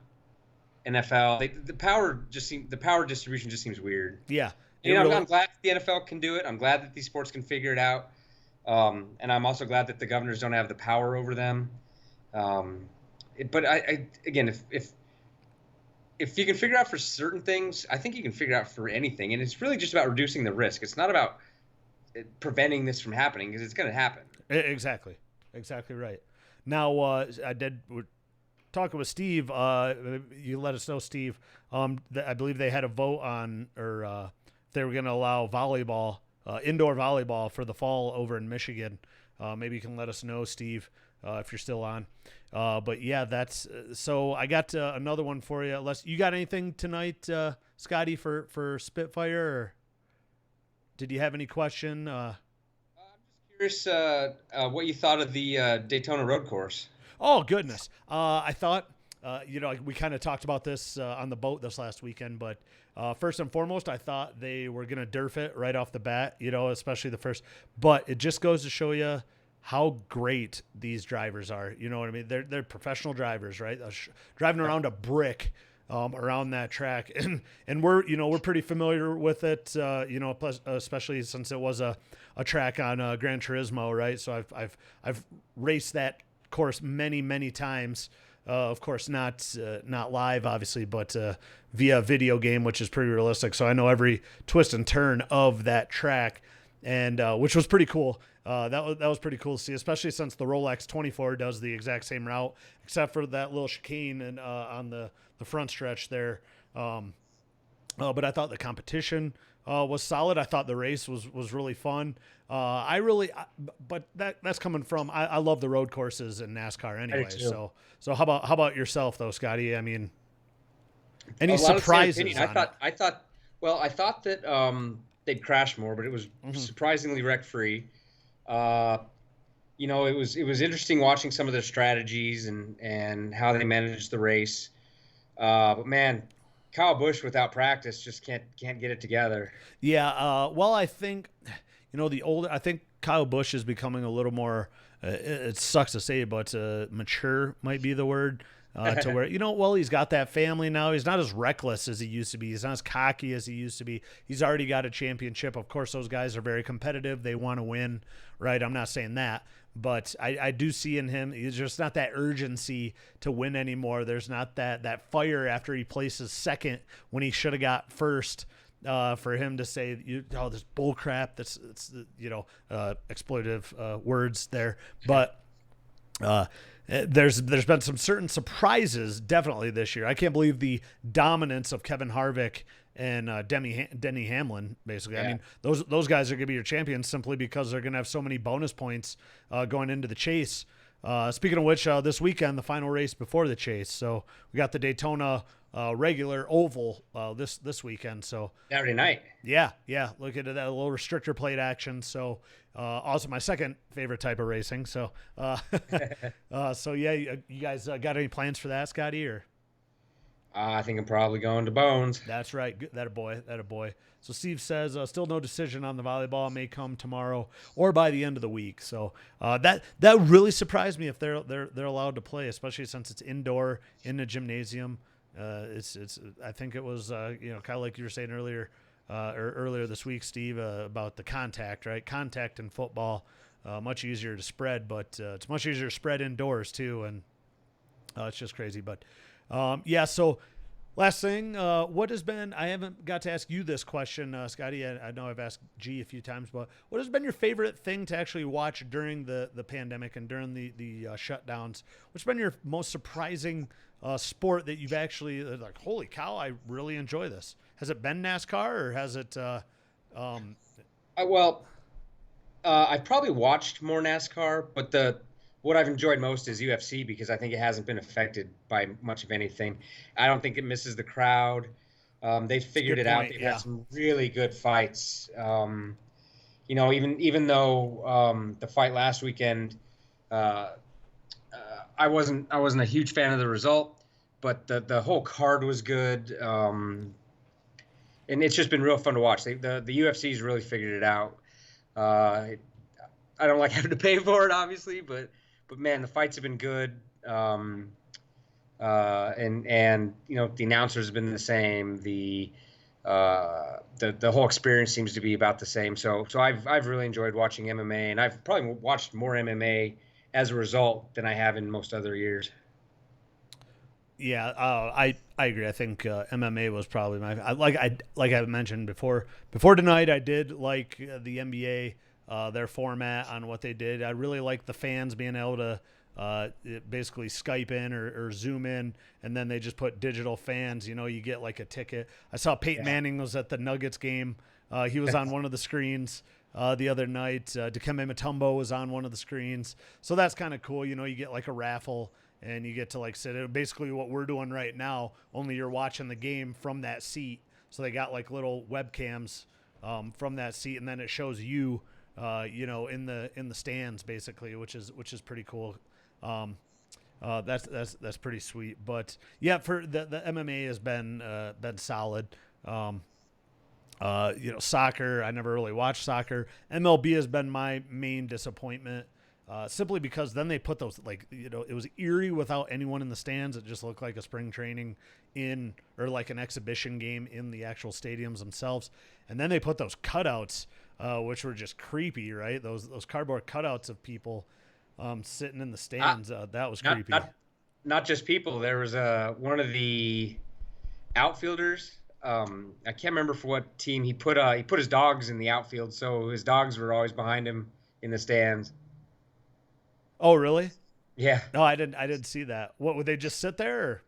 NFL. The power distribution just seems weird. Yeah. I'm glad the NFL can do it. I'm glad that these sports can figure it out, and I'm also glad that the governors don't have the power over them. But again, if you can figure out for certain things, I think you can figure out for anything. And it's really just about reducing the risk. It's not about preventing this from happening because it's going to happen. Exactly right. Now, we're talking with Steve. You let us know, Steve. I believe they had a vote on, or they were going to allow volleyball, indoor volleyball for the fall over in Michigan. Maybe you can let us know, Steve, if you're still on. But yeah, that's so I got another one for you. Unless you got anything tonight, Scotty, for Spitfire, or did you have any question? I'm just curious what you thought of the Daytona road course. Oh, goodness. I thought, we kind of talked about this on the boat this last weekend, but first and foremost, I thought they were going to derf it right off the bat, especially the first. But it just goes to show you how great these drivers are. You know what I mean? They're professional drivers, right? Driving around a brick around that track, and we're pretty familiar with it. Especially since it was a track on Gran Turismo, right? So I've raced that course many times. Of course, not live, obviously, but via video game, which is pretty realistic. So I know every twist and turn of that track, and which was pretty cool. That was pretty cool to see, especially since the Rolex 24 does the exact same route, except for that little chicane and on the front stretch there. But I thought the competition was solid. I thought the race was really fun. But that's coming from I love the road courses in NASCAR anyway. So how about yourself though, Scotty? I mean, any surprises? I thought that they'd crash more, but it was surprisingly wreck free. It was interesting watching some of their strategies and how they managed the race. But man, Kyle Busch without practice just can't get it together. Yeah. Well, I think, I think Kyle Busch is becoming a little more, it sucks to say, but mature might be the word. To where, he's got that family now. He's not as reckless as he used to be. He's not as cocky as he used to be. He's already got a championship. Of course, those guys are very competitive. They want to win, right? I'm not saying that. But I do see in him, there's just not that urgency to win anymore. There's not that fire after he places second when he should have got first. For him to say, this bull crap, that's exploitive words there. But there's been some certain surprises definitely this year. I can't believe the dominance of Kevin Harvick and Denny Hamlin, basically. Yeah. I mean, those guys are going to be your champions simply because they're going to have so many bonus points going into the chase. Speaking of which, this weekend, the final race before the Chase. So we got the Daytona regular oval this weekend. So Saturday night. yeah. Look at that, a little restrictor plate action. So also my second favorite type of racing. So so yeah, you guys got any plans for that, Scotty? Or I think I'm probably going to Bones. that's right. That a boy. So Steve says still no decision on the volleyball. May come tomorrow or by the end of the week. So that really surprised me if they're allowed to play, especially since it's indoor in the gymnasium. It's I think it was kind of like you were saying earlier or earlier this week, Steve, about the contact, right? Contact in football much easier to spread, but it's much easier to spread indoors too, and it's just crazy. But yeah, so. Last thing, what has been, I haven't got to ask you this question, Scotty. I know I've asked G a few times, but what has been your favorite thing to actually watch during the pandemic and during the shutdowns? What's been your most surprising sport that you've actually, like, holy cow, I really enjoy this? Has it been NASCAR or has it? I've probably watched more NASCAR, but what I've enjoyed most is UFC because I think it hasn't been affected by much of anything. I don't think it misses the crowd. They've figured it out. They've had some really good fights. Even though the fight last weekend, I wasn't a huge fan of the result, but the whole card was good. And it's just been real fun to watch. The UFC's really figured it out. I don't like having to pay for it, obviously, but man, the fights have been good. And the announcers have been the same. The whole experience seems to be about the same. So I've really enjoyed watching MMA, and I've probably watched more MMA as a result than I have in most other years. Yeah, I agree. I think MMA was probably like I mentioned before tonight. I did like the NBA. Their format on what they did. I really like the fans being able to basically Skype in or Zoom in, and then they just put digital fans. You get like a ticket. I saw Peyton Manning was at the Nuggets game. He was on one of the screens the other night. Dikembe Mutombo was on one of the screens. So that's kind of cool. You get like a raffle, and you get to like sit. Basically what we're doing right now, only you're watching the game from that seat. So they got like little webcams from that seat, and then it shows you. In the stands basically, which is pretty cool. That's pretty sweet. But yeah, for the MMA has been solid. Soccer, I never really watched soccer. MLB has been my main disappointment. Simply because then they put those, it was eerie without anyone in the stands. It just looked like a spring training or like an exhibition game in the actual stadiums themselves. And then they put those cutouts, which were just creepy, right? Those cardboard cutouts of people sitting in the stands. That was creepy. Not just people. There was one of the outfielders. I can't remember for what team he put his dogs in the outfield, so his dogs were always behind him in the stands. Oh, really? Yeah. No, I didn't see that. What, would they just sit there? Or?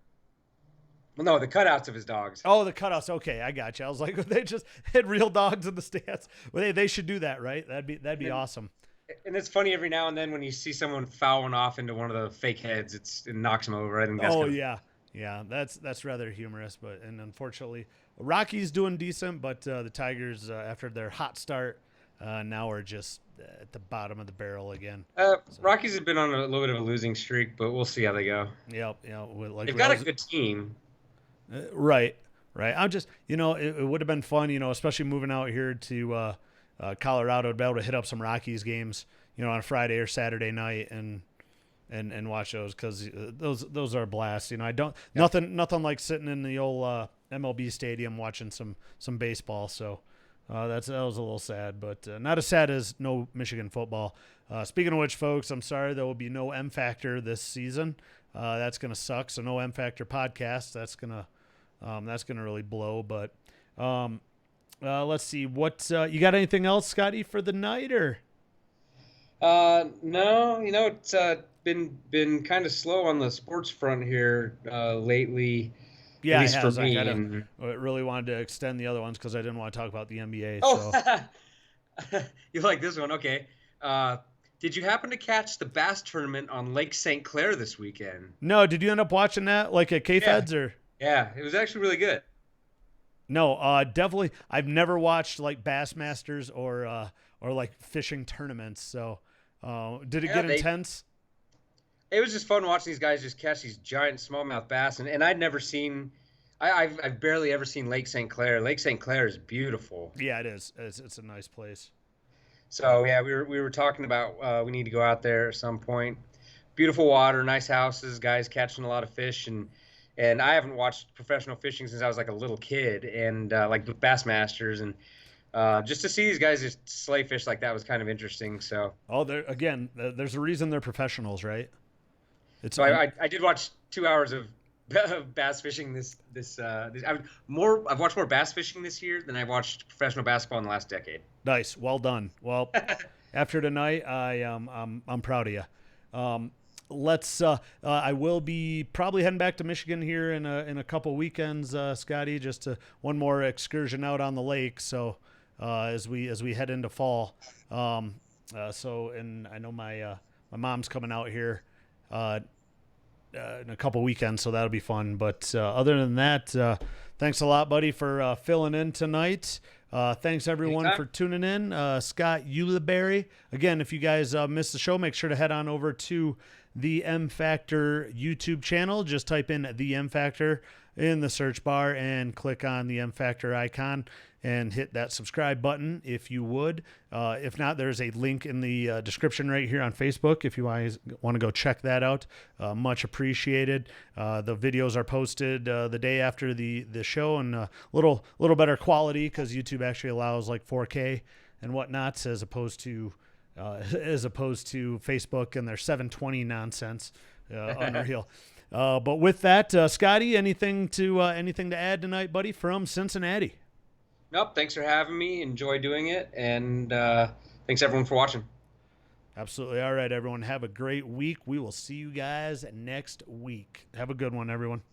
Well, no, the cutouts of his dogs. Oh, the cutouts. Okay, I got you. I was like, they just had real dogs in the stands. Well, they should do that, right? That'd be awesome. And it's funny every now and then when you see someone fouling off into one of the fake heads, it knocks them over. I think that's yeah. That's rather humorous, and unfortunately, Rocky's doing decent, but the Tigers after their hot start now are just at the bottom of the barrel again. Rockies have been on a little bit of a losing streak, but we'll see how they go. Yep. They've got a good team. Right. I'm just, it would have been fun, especially moving out here to Colorado to be able to hit up some Rockies games, on a Friday or Saturday night and watch those because those are a blast. Nothing like sitting in the old MLB stadium watching some baseball. So that was a little sad, but not as sad as no Michigan football. Speaking of which, folks, I'm sorry there will be no M Factor this season. That's gonna suck. So no M Factor podcast. That's gonna really blow. But let's see what you got. Anything else, Scotty, for the night or? No, it's been kind of slow on the sports front here lately. Yeah, at least it has. For me. I really wanted to extend the other ones because I didn't want to talk about the NBA. Oh, so. You like this one? Okay. Did you happen to catch the bass tournament on Lake St. Clair this weekend? No, did you end up watching that like at Yeah. K-Feds or? Yeah, it was actually really good. No, definitely. I've never watched like Bassmasters or like fishing tournaments. So, did it Yeah, get intense? it was just fun watching these guys just catch these giant smallmouth bass, and I'd never seen, I've barely ever seen Lake St. Clair. Lake St. Clair is beautiful. Yeah, it is. It's a nice place. So yeah, we were talking about we need to go out there at some point. Beautiful water, nice houses, guys catching a lot of fish, and I haven't watched professional fishing since I was like a little kid, and like the Bassmasters, and just to see these guys just slay fish like that was kind of interesting. So Oh, there again. There's a reason they're professionals, right? It's so I did watch 2 hours of bass fishing I've watched more bass fishing this year than I've watched professional basketball in the last decade. nice. Well done. Well, after tonight, I'm proud of you. Let's. I will be probably heading back to Michigan here in a couple weekends, Scotty. Just one more excursion out on the lake. So as we head into fall. And I know my mom's coming out here in a couple weekends, so that'll be fun. But other than that, thanks a lot, buddy, for filling in tonight. Thanks everyone Anytime. for tuning in. Scott Ulibarri. Again, if you guys missed the show, make sure to head on over to the M Factor YouTube channel. Just type in the M Factor in the search bar and click on the M Factor icon and hit that subscribe button if you would. If not, there's a link in the description right here on Facebook if you guys want to go check that out. Much appreciated. The videos are posted the day after the show and a little better quality because YouTube actually allows like 4K and whatnot as opposed to Facebook and their 720 nonsense. Unreal. But with that, Scotty, anything to add tonight, buddy, from Cincinnati? Nope. Thanks for having me. Enjoy doing it, and thanks everyone for watching. Absolutely. All right, everyone. Have a great week. We will see you guys next week. Have a good one, everyone.